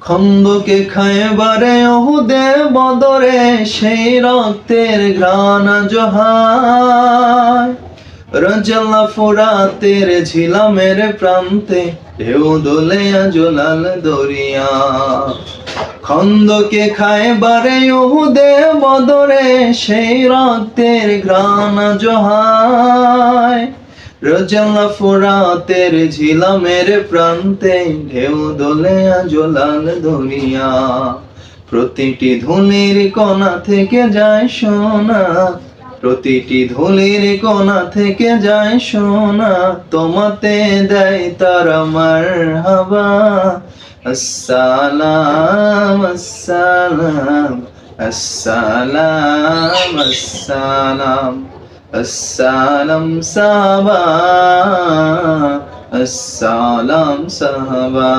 খন্দকে খায়বারে ওহুদে বদরে সেই রক্তের ঘ্রাণ জহায় রজলা ফোরাতের ঝিলামের প্রান্তে ঢেউ দোলে জলাল দরিয়া খন্দকে খায়বারে ওহুদে বদরে সেই রক্তের ঘ্রাণ জহায় রজলা ফোরাতের ঝিলামের প্রান্তে ঢেউ দোলে জলাল দরিয়া প্রতিটি ধুলির কণা থেকে যায় সোনা প্রতিটি ধুলির কণা থেকে যায় সোনা তোমাতে দেয় তারা মারহাবা আসসালাম আসসালাম আসসালাম আসসালাম আসসালাম সাহাবা আসসালাম সাহাবা।